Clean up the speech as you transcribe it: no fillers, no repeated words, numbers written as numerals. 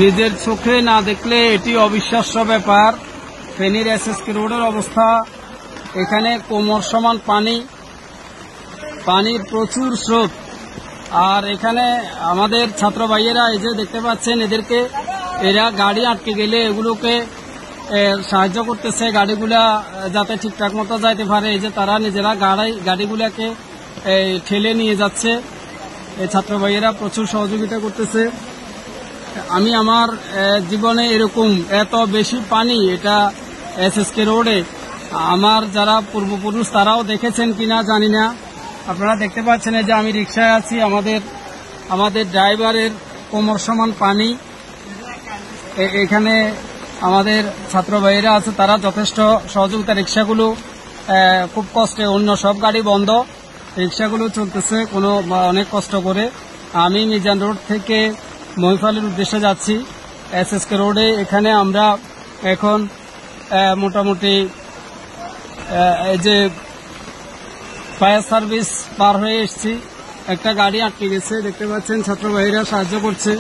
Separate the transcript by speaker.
Speaker 1: নিজের চোখে না দেখলে এটি অবিশ্বাস্য ব্যাপার। ফেনীর এসএসকে রোডের অবস্থা, এখানে কোমর সমান পানি, পানির প্রচুর স্রোত। আর এখানে আমাদের ছাত্র ভাইয়েরা এই যে দেখতে পাচ্ছেন, এরা গাড়ি আটকে গেলে এগুলোকে সাহায্য করতেছে, গাড়িগুলা যাতে ঠিকঠাক মতো যাইতে পারে। এই যে তারা নিজেরা গাড়িগুলাকে ঠেলে নিয়ে যাচ্ছে, এই ছাত্র ভাইয়েরা প্রচুর সহযোগিতা করতেছে। আমি আমার জীবনে এরকম এত বেশি পানি এটা এসএসকে রোডে আমার যারা পূর্বপুরুষ তারাও দেখেছেন কিনা জানি না। আপনারা দেখতে পাচ্ছেন যে আমি রিকশায় আছি, আমাদের ড্রাইভারের কোমর সমান পানি। এখানে আমাদের ছাত্র ভাইয়েরা আছে, তারা যথেষ্ট সহযোগিতা। রিকশাগুলো খুব কষ্টে, অন্য সব গাড়ি বন্ধ, রিকশাগুলো চলতেছে অনেক কষ্ট করে। আমি মিজান রোড থেকে মহিফালের উদ্দেশ্যে যাচ্ছি এসএসকে রোডে। এখানে আমরা এখন মোটামুটি এই যে ফায়ার সার্ভিস পার হয়ে এসেছি। একটা গাড়ি আটকে গেছে, দেখতে পাচ্ছেন ছাত্র ভাইয়েরা সাহায্য করছে।